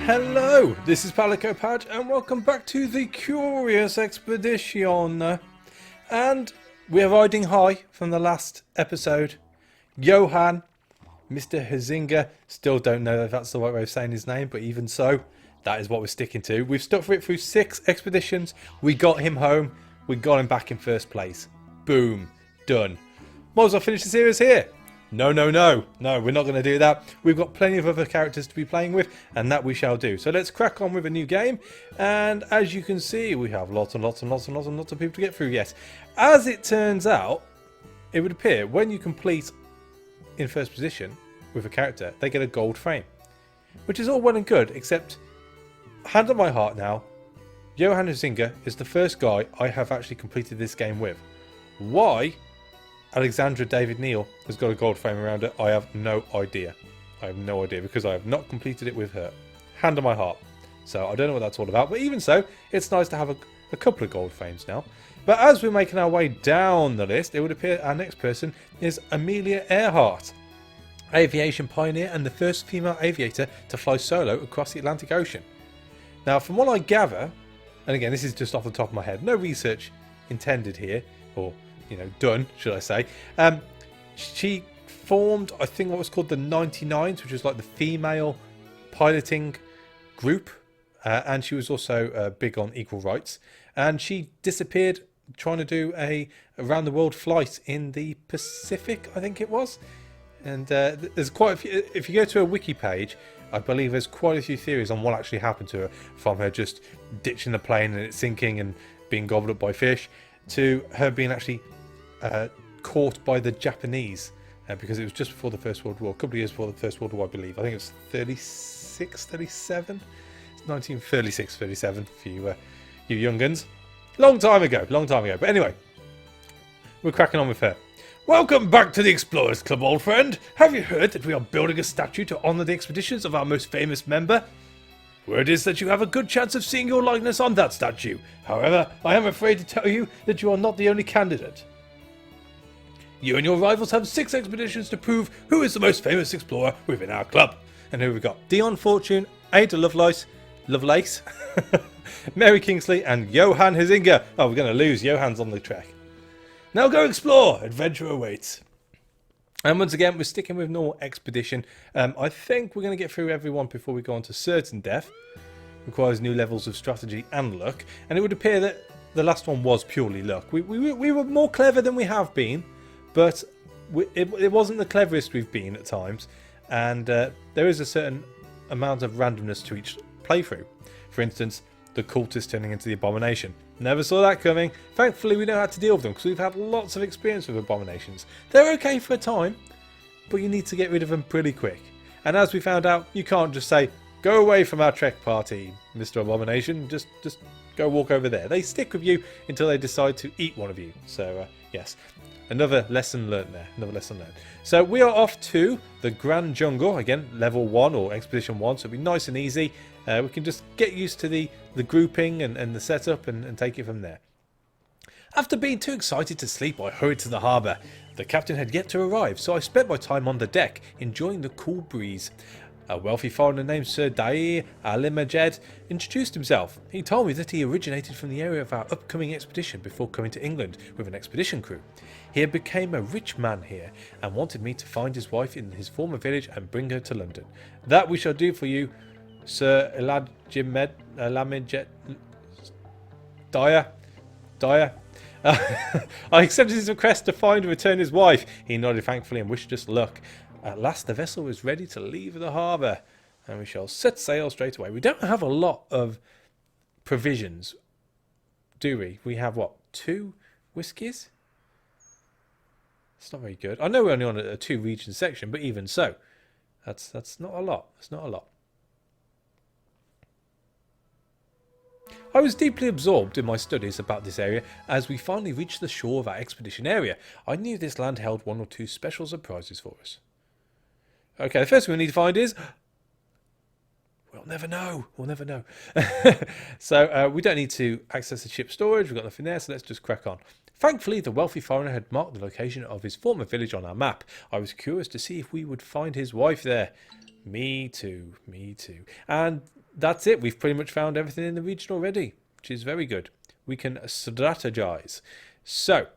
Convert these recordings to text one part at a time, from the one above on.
Hello, this is Palicopad and welcome back to the Curious Expedition. And we're riding high from the last episode. Johan, Mr. Huizinga, still don't know if that's the right way of saying his name, but even so, that is what we're sticking to. We've stuck for it through 6 expeditions. We got him home. We got him back in first place. Boom. Done. Might as well finish the series here. No, we're not going to do that. We've got plenty of other characters to be playing with, and that we shall do. So let's crack on with a new game. And as you can see, we have lots of people to get through yet. As it turns out, it would appear when you complete in first position with a character, they get a gold frame. Which is all well and good, except, hand on my heart now, Johan Huizinga is the first guy I have actually completed this game with. Why Alexandra David Neal has got a gold frame around her, I have no idea. I have no idea because I have not completed it with her. Hand on my heart. So I don't know what that's all about, but even so, it's nice to have a couple of gold frames now. But as we're making our way down the list, it would appear our next person is Amelia Earhart, aviation pioneer and the first female aviator to fly solo across the Atlantic Ocean. Now, from what I gather, and again, this is just off the top of my head, no research intended here, or done, should I say. She formed, I think, what was called the 99s, which was like the female piloting group. And she was also big on equal rights. And she disappeared trying to do a around the world flight in the Pacific, I think it was. And there's quite a few, if you go to a wiki page, I believe there's quite a few theories on what actually happened to her, from her just ditching the plane and it sinking and being gobbled up by fish, to her being actually caught by the Japanese, because it was just before the First World War, a couple of years before the First World War, I believe. I think it was 36, 37? It's 1936, 37 for you young guns. Long time ago. But anyway, we're cracking on with her. Welcome back to the Explorers Club, old friend. Have you heard that we are building a statue to honour the expeditions of our most famous member? Word is that you have a good chance of seeing your likeness on that statue. However, I am afraid to tell you that you are not the only candidate. You and your rivals have 6 expeditions to prove who is the most famous explorer within our club. And who have we got? Dion Fortune, Ada Lovelace, Mary Kingsley, and Johan Huizinga. Oh, we're going to lose. Johan's on the track. Now go explore. Adventure awaits. And once again, we're sticking with normal expedition. I think we're going to get through everyone before we go on to certain death. Requires new levels of strategy and luck. And it would appear that the last one was purely luck. We were more clever than we have been. But it wasn't the cleverest we've been at times, and there is a certain amount of randomness to each playthrough. For instance, the cultist turning into the abomination. Never saw that coming. Thankfully, we know how to deal with them because we've had lots of experience with abominations. They're okay for a time, but you need to get rid of them pretty quick. And as we found out, you can't just say, "Go away from our trek party, Mr. Abomination. Just go walk over there." They stick with you until they decide to eat one of you. So, yes. Another lesson learnt there. So we are off to the Grand Jungle. Again, level 1 or expedition 1. So it'll be nice and easy. We can just get used to the grouping and the setup and take it from there. After being too excited to sleep, I hurried to the harbour. The captain had yet to arrive, so I spent my time on the deck, enjoying the cool breeze. A wealthy foreigner named Sir Dair Alimajed introduced himself. He told me that he originated from the area of our upcoming expedition before coming to England with an expedition crew. He had become a rich man here and wanted me to find his wife in his former village and bring her to London. That we shall do for you, Sir Alamajed Dair. I accepted his request to find and return his wife. He nodded thankfully and wished us luck. At last the vessel was ready to leave the harbour, and we shall set sail straight away. We don't have a lot of provisions, do we? We have, what, 2 whiskies? It's not very good. I know we're only on a 2-region section, but even so, that's not a lot. It's not a lot. I was deeply absorbed in my studies about this area as we finally reached the shore of our expedition area. I knew this land held 1 or 2 special surprises for us. Okay, the first thing we need to find is... We'll never know. So we don't need to access the ship's storage. We've got nothing there, so let's just crack on. Thankfully, the wealthy foreigner had marked the location of his former village on our map. I was curious to see if we would find his wife there. Me too. And that's it. We've pretty much found everything in the region already, which is very good. We can strategize. So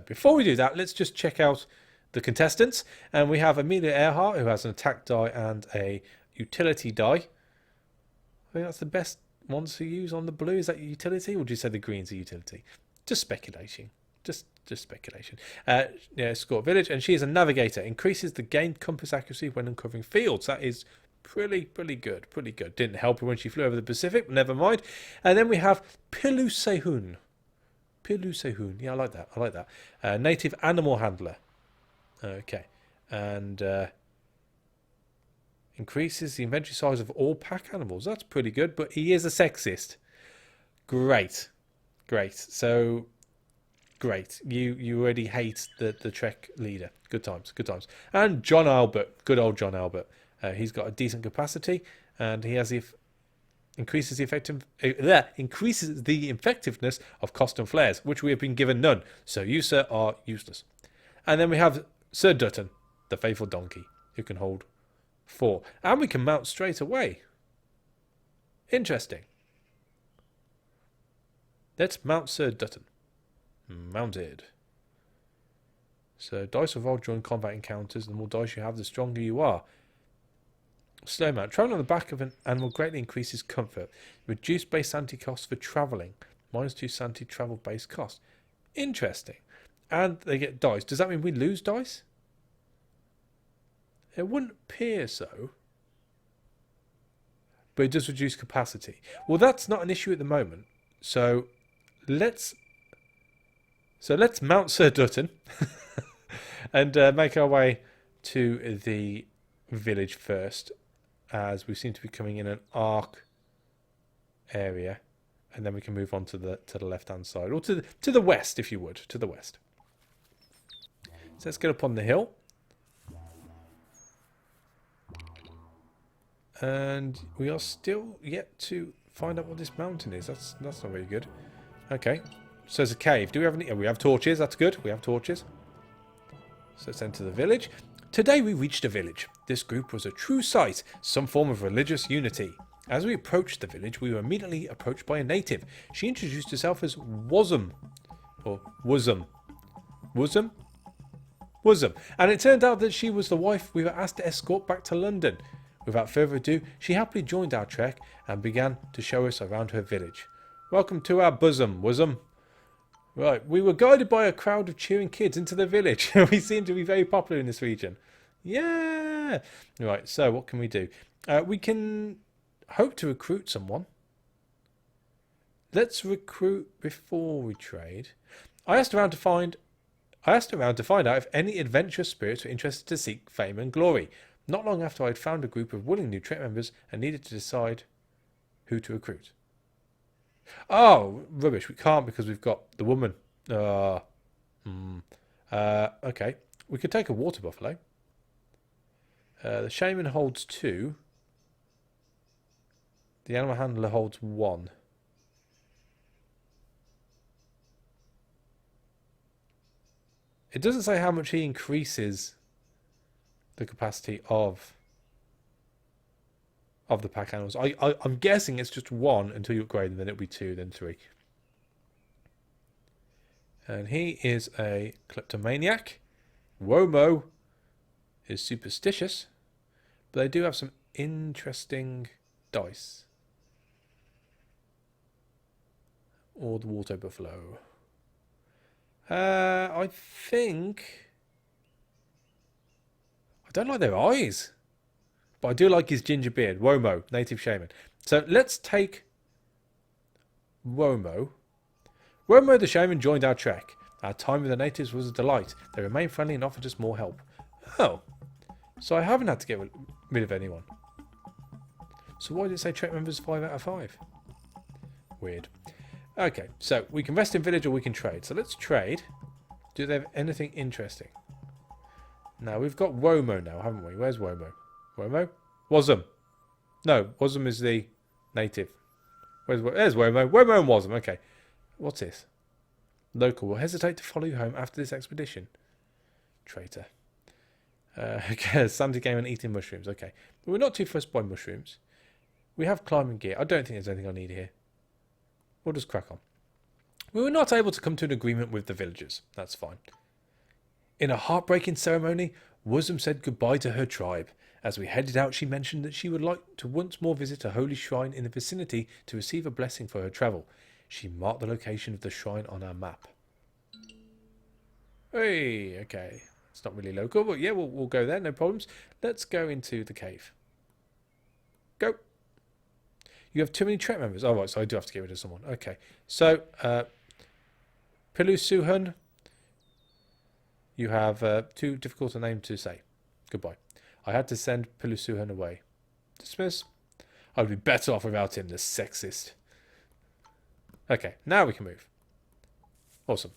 before we do that, let's just check out the contestants. And we have Amelia Earhart, who has an attack die and a utility die. I think that's the best ones to use on the blue. Is that utility, or would you say the green's a utility? Just speculation. Just speculation. Escort village, and she is a navigator. Increases the gained compass accuracy when uncovering fields. That is pretty good. Didn't help her when she flew over the Pacific, but never mind. And then we have Pilu Sehun. Yeah, I like that. Native animal handler. Okay. And increases the inventory size of all pack animals. That's pretty good, but he is a sexist. Great. So, great. You already hate the Trek leader. Good times. And John Albert. Good old John Albert. He's got a decent capacity, and he has increases the effectiveness of custom flares, which we have been given none. So you, sir, are useless. And then we have Sir Dutton, the faithful donkey, who can hold 4, and we can mount straight away. Interesting. Let's mount Sir Dutton. Mounted. So dice are rolled during combat encounters. The more dice you have, the stronger you are. Slow mount. Traveling on the back of an animal greatly increases comfort. Reduced base sanity costs for travelling. -2 sanity travel base cost. Interesting. And they get dice. Does that mean we lose dice? It wouldn't appear so. But it does reduce capacity. Well, that's not an issue at the moment. So let's mount Sir Dutton and make our way to the village first, as we seem to be coming in an arc area, and then we can move on to the left hand side, or to the west, if you would, to the west. So let's get up on the hill, and we are still yet to find out what this mountain is. That's not very good. Okay, so there's a cave. Do we have any? Oh, we have torches. That's good. We have torches. So let's enter the village. Today we reached a village. This group was a true sight, some form of religious unity. As we approached the village, we were immediately approached by a native. She introduced herself as Wasm, or Wuzum. And it turned out that she was the wife we were asked to escort back to London. Without further ado, she happily joined our trek and began to show us around her village. Welcome to our bosom, Wuzum. Right, we were guided by a crowd of cheering kids into the village. We seem to be very popular in this region. Yeah! Right, so what can we do? We can hope to recruit someone. Let's recruit before we trade. I asked around to find out if any adventurous spirits were interested to seek fame and glory. Not long after I had found a group of willing new Trek members and needed to decide who to recruit. Oh, rubbish. We can't because we've got the woman. Okay. We could take a water buffalo. The shaman holds 2. The animal handler holds 1. It doesn't say how much he increases the capacity of the pack animals. I'm guessing it's just 1 until you upgrade, and then it'll be 2, then 3. And he is a kleptomaniac. Womo is superstitious, but they do have some interesting dice. Or the water buffalo. I think I don't like their eyes, but I do like his ginger beard. Womo, native shaman. So let's take Womo. Womo the shaman joined our trek. Our time with the natives was a delight. They remained friendly and offered us more help. Oh, so I haven't had to get rid of anyone. So why did it say trek members 5 out of 5? Weird. Okay, so we can rest in village or we can trade. So let's trade. Do they have anything interesting? Now, we've got Womo now, haven't we? Where's Womo? Womo? Wasm. No, Wasm is the native. There's Womo. Womo and Wasm. Okay. What's this? Local will hesitate to follow you home after this expedition. Traitor. Okay, Sandy game and eating mushrooms. Okay. But we're not too fussed by mushrooms. We have climbing gear. I don't think there's anything I need here. We'll just crack on. We were not able to come to an agreement with the villagers. That's fine. In a heartbreaking ceremony, Wuzum said goodbye to her tribe. As we headed out, she mentioned that she would like to once more visit a holy shrine in the vicinity to receive a blessing for her travel. She marked the location of the shrine on our map. Hey, okay. It's not really local, but yeah, we'll go there, no problems. Let's go into the cave. Go. You have too many trek members. Oh, right, so I do have to get rid of someone. Okay. So, Pilusuhun, you have too difficult a name to say. Goodbye. I had to send Pilusuhun away. Dismiss. I would be better off without him, the sexist. Okay, now we can move. Awesome.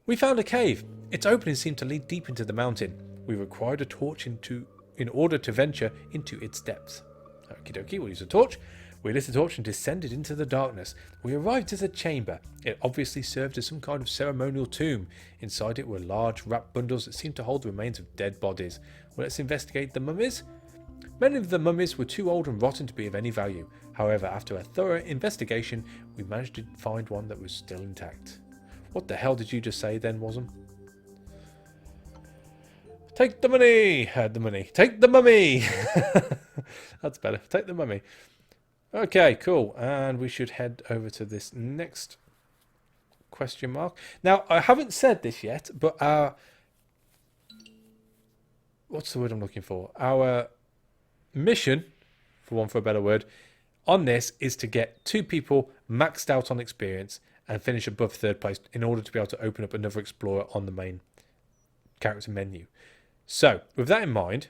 We found a cave. Its opening seemed to lead deep into the mountain. We required a torch in order to venture into its depths. Okie dokie, we'll use a torch. We lit a torch and descended into the darkness. We arrived at a chamber. It obviously served as some kind of ceremonial tomb. Inside it were large wrapped bundles that seemed to hold the remains of dead bodies. Well, let's investigate the mummies. Many of the mummies were too old and rotten to be of any value. However, after a thorough investigation, we managed to find one that was still intact. What the hell did you just say then, Wasm? Take the money! The money. Take the mummy! That's better. Take the mummy. Okay, cool. And we should head over to this next question mark. Now, I haven't said this yet, but our... What's the word I'm looking for? Our mission, for want of a better word, on this is to get 2 people maxed out on experience and finish above 3rd place in order to be able to open up another explorer on the main character menu. So, with that in mind,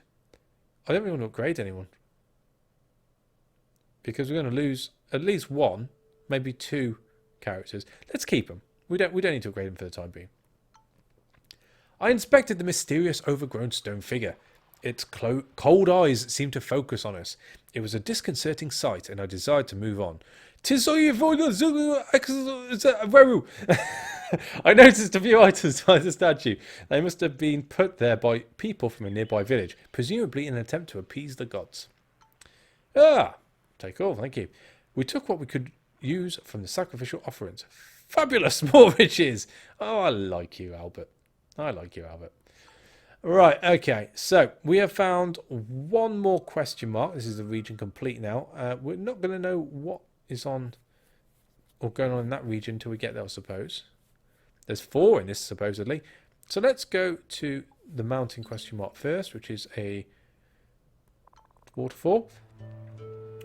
I don't really want to upgrade anyone, because we're going to lose at least 1, maybe 2 characters. Let's keep them. We don't need to upgrade them for the time being. I inspected the mysterious overgrown stone figure. Its cold eyes seemed to focus on us. It was a disconcerting sight, and I desired to move on. I noticed a few items by the statue. They must have been put there by people from a nearby village, presumably in an attempt to appease the gods. Ah, take all, thank you. We took what we could use from the sacrificial offerings. Fabulous, more riches! Oh, I like you, Albert. I like you, Albert. Right, okay, so we have found 1 more question mark. This is the region complete now. We're not going to know what is on or going on in that region until we get there, I suppose. There's 4 in this, supposedly. So let's go to the mountain question mark first, which is a waterfall.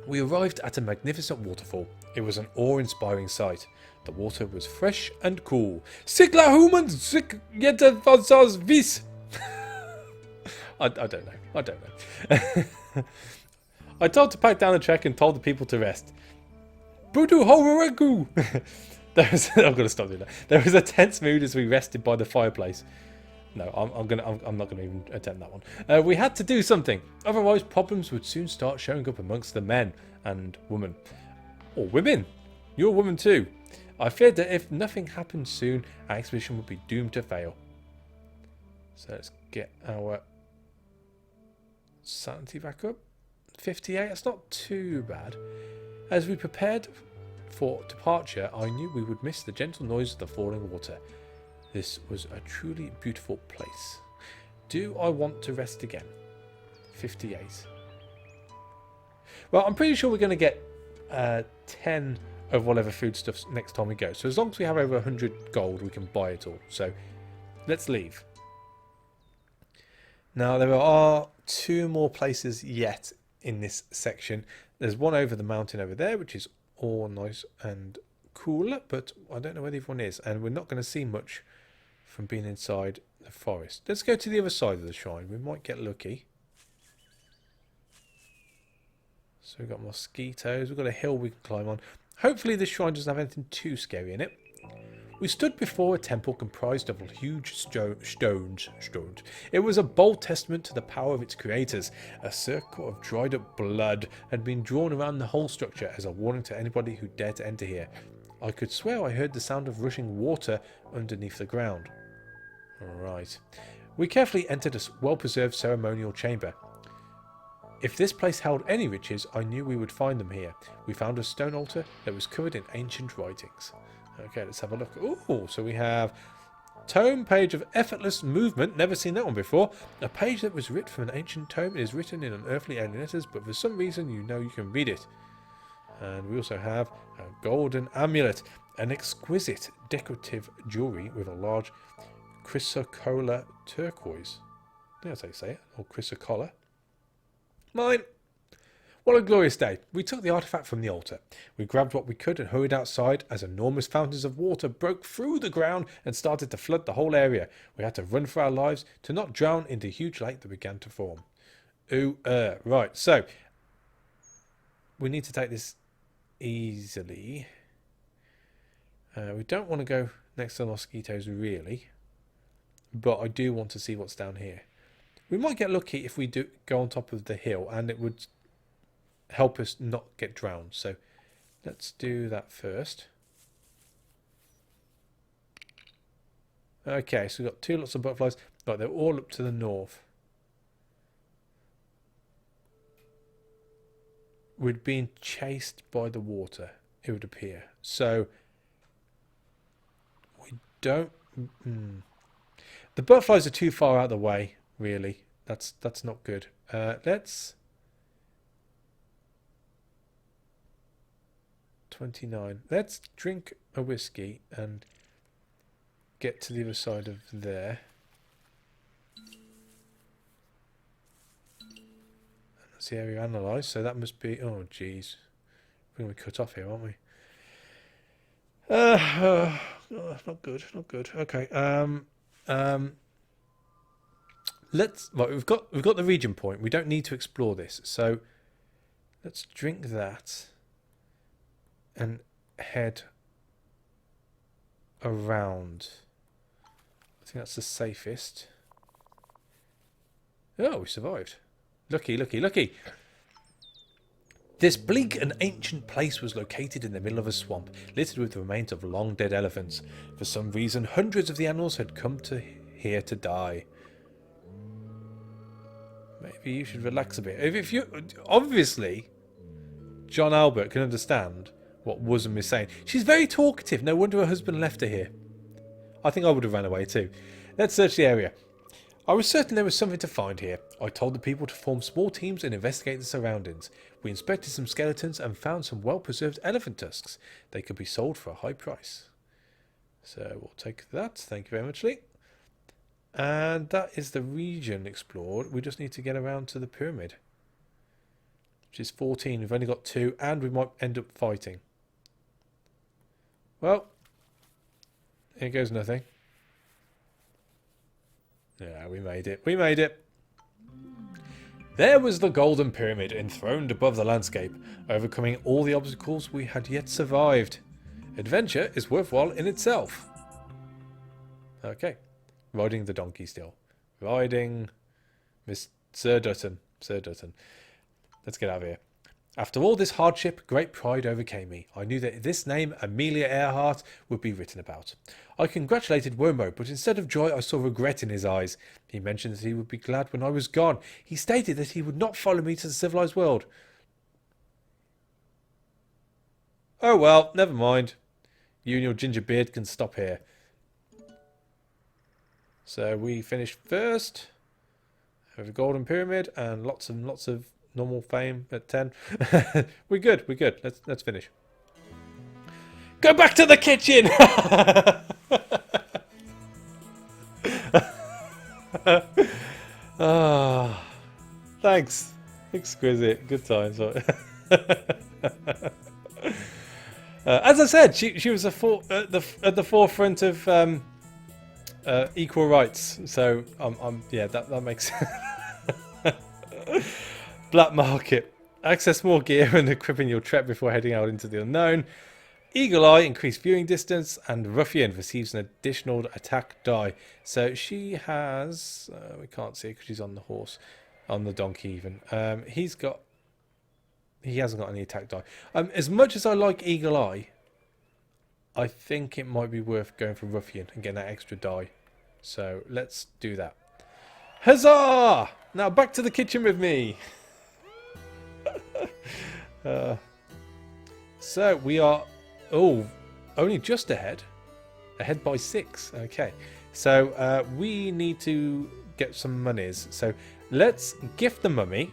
We arrived at a magnificent waterfall. It was an awe-inspiring sight. The water was fresh and cool. Sigla human sig yeta vasas vis. I don't know. I told to pack down the trek and told the people to rest. Budu Horaku! I'm going to stop doing that. There was a tense mood as we rested by the fireplace. No, I'm not going to even attempt that one. We had to do something. Otherwise, problems would soon start showing up amongst the men and women. Or women. You're a woman too. I feared that if nothing happened soon, our expedition would be doomed to fail. So let's get our sanity back up. 58, that's not too bad. As we prepared for departure, I knew we would miss the gentle noise of the falling water. This was a truly beautiful place. Do I want to rest again? 58. Well, I'm pretty sure we're going to get 10 of whatever foodstuffs next time we go. So as long as we have over 100 gold, we can buy it all. So let's leave. Now, there are 2 more places yet in this section. There's one over the mountain over there, which is all nice and cool, but I don't know where the other one is, and we're not going to see much from being inside the forest. Let's go to the other side of the shrine. We might get lucky. So we've got mosquitoes. We've got a hill we can climb on. Hopefully this shrine doesn't have anything too scary in it. We stood before a temple comprised of huge stones. It was a bold testament to the power of its creators. A circle of dried up blood had been drawn around the whole structure as a warning to anybody who dared to enter here. I could swear I heard the sound of rushing water underneath the ground. Right. We carefully entered a well-preserved ceremonial chamber. If this place held any riches, I knew we would find them here. We found a stone altar that was covered in ancient writings. Okay, let's have a look. Oh, so we have tome page of effortless movement. Never seen that one before. A page that was writ from an ancient tome. It is written in unearthly alien letters, but for some reason you know you can read it. And we also have a golden amulet, an exquisite decorative jewellery with a large chrysocolla turquoise. I think that's how you say it, or chrysocolla. Mine. What a glorious day. We took the artifact from the altar. We grabbed what we could and hurried outside as enormous fountains of water broke through the ground and started to flood the whole area. We had to run for our lives to not drown in the huge lake that began to form. Right, so we need to take this easily. We don't want to go next to the mosquitoes really, but I do want to see what's down here. We might get lucky if we do go on top of the hill, and it would help us not get drowned. So let's do that first. Okay, so we've got two lots of butterflies, but they're all up to the north. We're being chased by the water, it would appear. So we don't... The butterflies are too far out of the way, really. That's not good. Let's... 29. Let's drink a whiskey and get to the other side of there. That's the area analysed, so that must be... Oh, jeez. We're going to be cut off here, aren't we? Not good, not good. Okay. Let's... Right, we've got the region point. We don't need to explore this, so let's drink that and head around. I think that's the safest. Oh, we survived. Lucky, lucky, lucky. This bleak and ancient place was located in the middle of a swamp, littered with the remains of long-dead elephants. For some reason, hundreds of the animals had come here to die. Maybe you should relax a bit. If you... Obviously, John Albert can understand what Wuzum is saying. She's very talkative. No wonder her husband left her here. I think I would have ran away too. Let's search the area. I was certain there was something to find here. I told the people to form small teams and investigate the surroundings. We inspected some skeletons and found some well-preserved elephant tusks. They could be sold for a high price. So we'll take that. Thank you very much, Lee. And that is the region explored. We just need to get around to the pyramid, which is 14. We've only got 2, and we might end up fighting. Well, here goes nothing. Yeah, we made it. We made it. There was the Golden Pyramid enthroned above the landscape, overcoming all the obstacles we had yet survived. Adventure is worthwhile in itself. Okay. Riding the donkey still. Riding Miss Sir Dutton. Sir Dutton. Let's get out of here. After all this hardship, great pride overcame me. I knew that this name, Amelia Earhart, would be written about. I congratulated Wormo, but instead of joy I saw regret in his eyes. He mentioned that he would be glad when I was gone. He stated that he would not follow me to the civilized world. Oh well, never mind. You and your ginger beard can stop here. So we finished first with the Golden Pyramid and lots of normal fame at 10. We're good. We're good. Let's finish. Go back to the kitchen. Thanks. Exquisite. Good times. As I said, she was at the forefront of equal rights. So yeah, that makes sense. Black market. Access more gear and equipping your trek before heading out into the unknown. Eagle Eye, increased viewing distance, and Ruffian receives an additional attack die. So she has... we can't see it because she's on the horse. On the donkey even. He hasn't got any attack die. As much as I like Eagle Eye, I think it might be worth going for Ruffian and getting that extra die. So let's do that. Huzzah! Now back to the kitchen with me. So we are, only just ahead by 6. Okay, so we need to get some monies. So let's gift the mummy.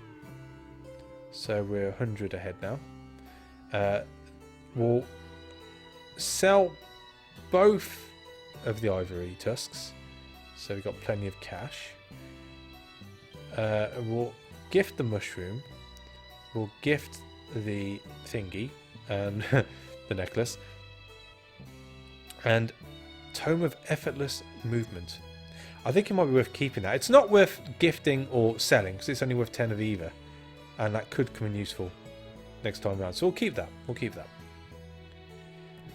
So we're 100 ahead now. We'll sell both of the ivory tusks, so we've got plenty of cash. We'll gift the mushroom. We'll gift the thingy and the necklace. And Tome of Effortless Movement. I think it might be worth keeping that. It's not worth gifting or selling because it's only worth 10 of either, and that could come in useful next time around. So we'll keep that.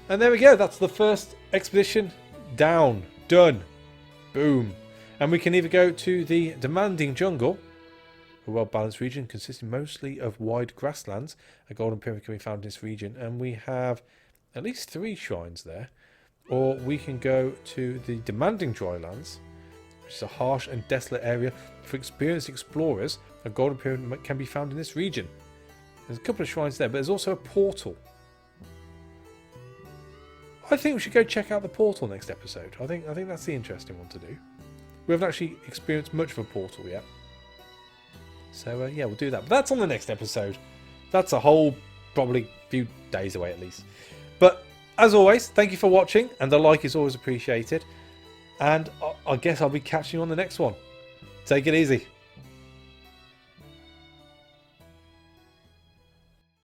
And there we go. That's the first expedition down. Done. Boom. And we can either go to the demanding jungle, a well-balanced region consisting mostly of wide grasslands. A golden pyramid can be found in this region, and we have at least 3 shrines there. Or we can go to the demanding drylands, which is a harsh and desolate area for experienced explorers. A golden pyramid can be found in this region. There's a couple of shrines there, but there's also a portal. I think we should go check out the portal next episode. I think that's the interesting one to do. We haven't actually experienced much of a portal yet. So yeah, we'll do that. But that's on the next episode. That's a whole, probably few days away at least. But as always, thank you for watching, and the like is always appreciated. And I guess I'll be catching you on the next one. Take it easy.